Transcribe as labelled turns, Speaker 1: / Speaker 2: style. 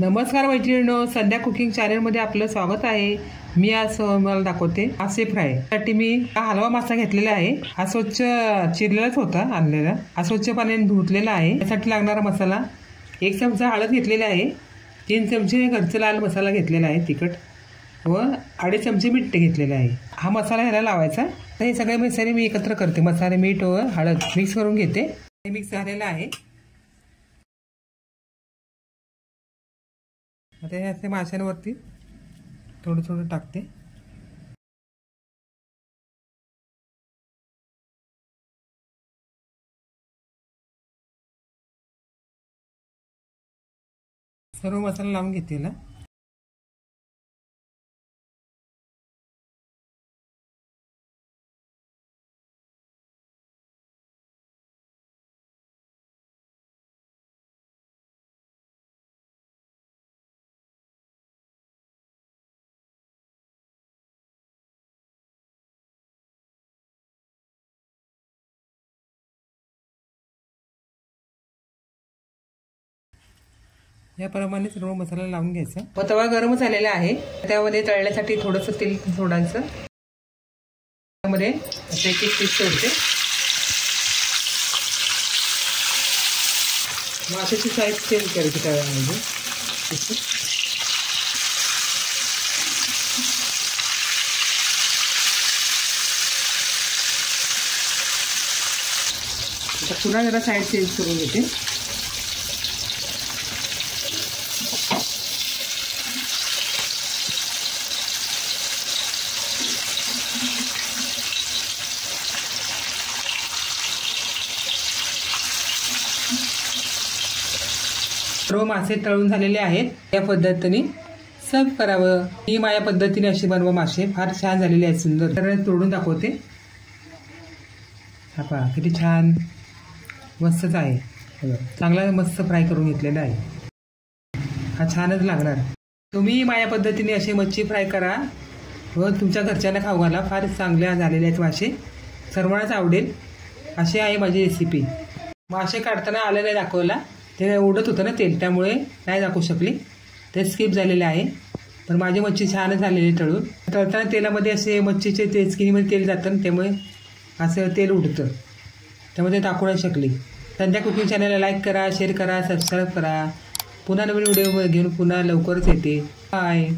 Speaker 1: नमस्कार मैत्रिणींनो, संध्या कुकिंग चॅनलमध्ये आपलं स्वागत आहे। मी आज मला दाखवते मासे फ्राय। त्यासाठी मी हा हलवा मासा घेतलेला आहे। हा स्वच्छ चिरलेलाच होता आणलेला। हा स्वच्छ पाण्याने धुतलेला आहे। त्यासाठी लागणारा मसाला 1 चमचा हळद घेतलेला आहे, 3 चमचे घरचा लाल मसाला घेतलेला आहे तिखट व 2.5 चमचे मीठ घेतलेले आहे। हा मसाला ह्याला लावायचा। तर हे सगळे मसाले मी एकत्र करते। मसाले, मीठ व हळद मिक्स करून घेते। हे मिक्स झालेलं आहे। आता हे असे माशांवरती थोडं थोडं टाकते। सर्व मसाला लावून घेते ना। याप्रमाणे सर्व मसाला लावून घ्यायचा। व तवा गरम झालेला आहे, त्यामध्ये तळण्यासाठी थोडंसं तेल सोडायचं। त्यामध्ये एक एक पीस सोडते। माशाची साईज चेंज करायची तव्यामध्ये। आता पुन्हा जरा साईड चेंज करून घेते। सर्व मासे तळून झालेले आहेत। या पद्धतीने सर्व करावं। ही माझ्या पद्धतीने अशी बनवा। मासे फार छान झालेले आहेत, सुंदर। तर तोडून दाखवते। हा पहा किती छान मस्तच आहे। चांगला मस्त फ्राय करून घेतलेला आहे। हा छानच लागणार। तुम्ही माझ्या पद्धतीने असे मच्छी फ्राय करा व तुमच्या घरच्यांना खाऊ घाला। फार चांगल्या झालेले आहेत मासे, सर्वांनाच आवडेल। अशी आहे माझी रेसिपी। मासे काढताना आलं नाही दाखवला, ते उडत होतं ना तेल, त्यामुळे नाही दाखवू शकले, ते स्किप झालेले आहे। पण माझी मच्छी छान झालेली तळून। तळताना तेलामध्ये असे मच्छीचे ते स्किनीमध्ये तेल जातं, त्यामुळे असं तेल उडतं, त्यामुळे दाखवू नाही शकले। संध्या कुकिंग चॅनलला लाईक करा, शेअर करा, सबस्क्राईब करा। पुन्हा नवीन व्हिडिओ घेऊन पुन्हा लवकरच येते। बाय।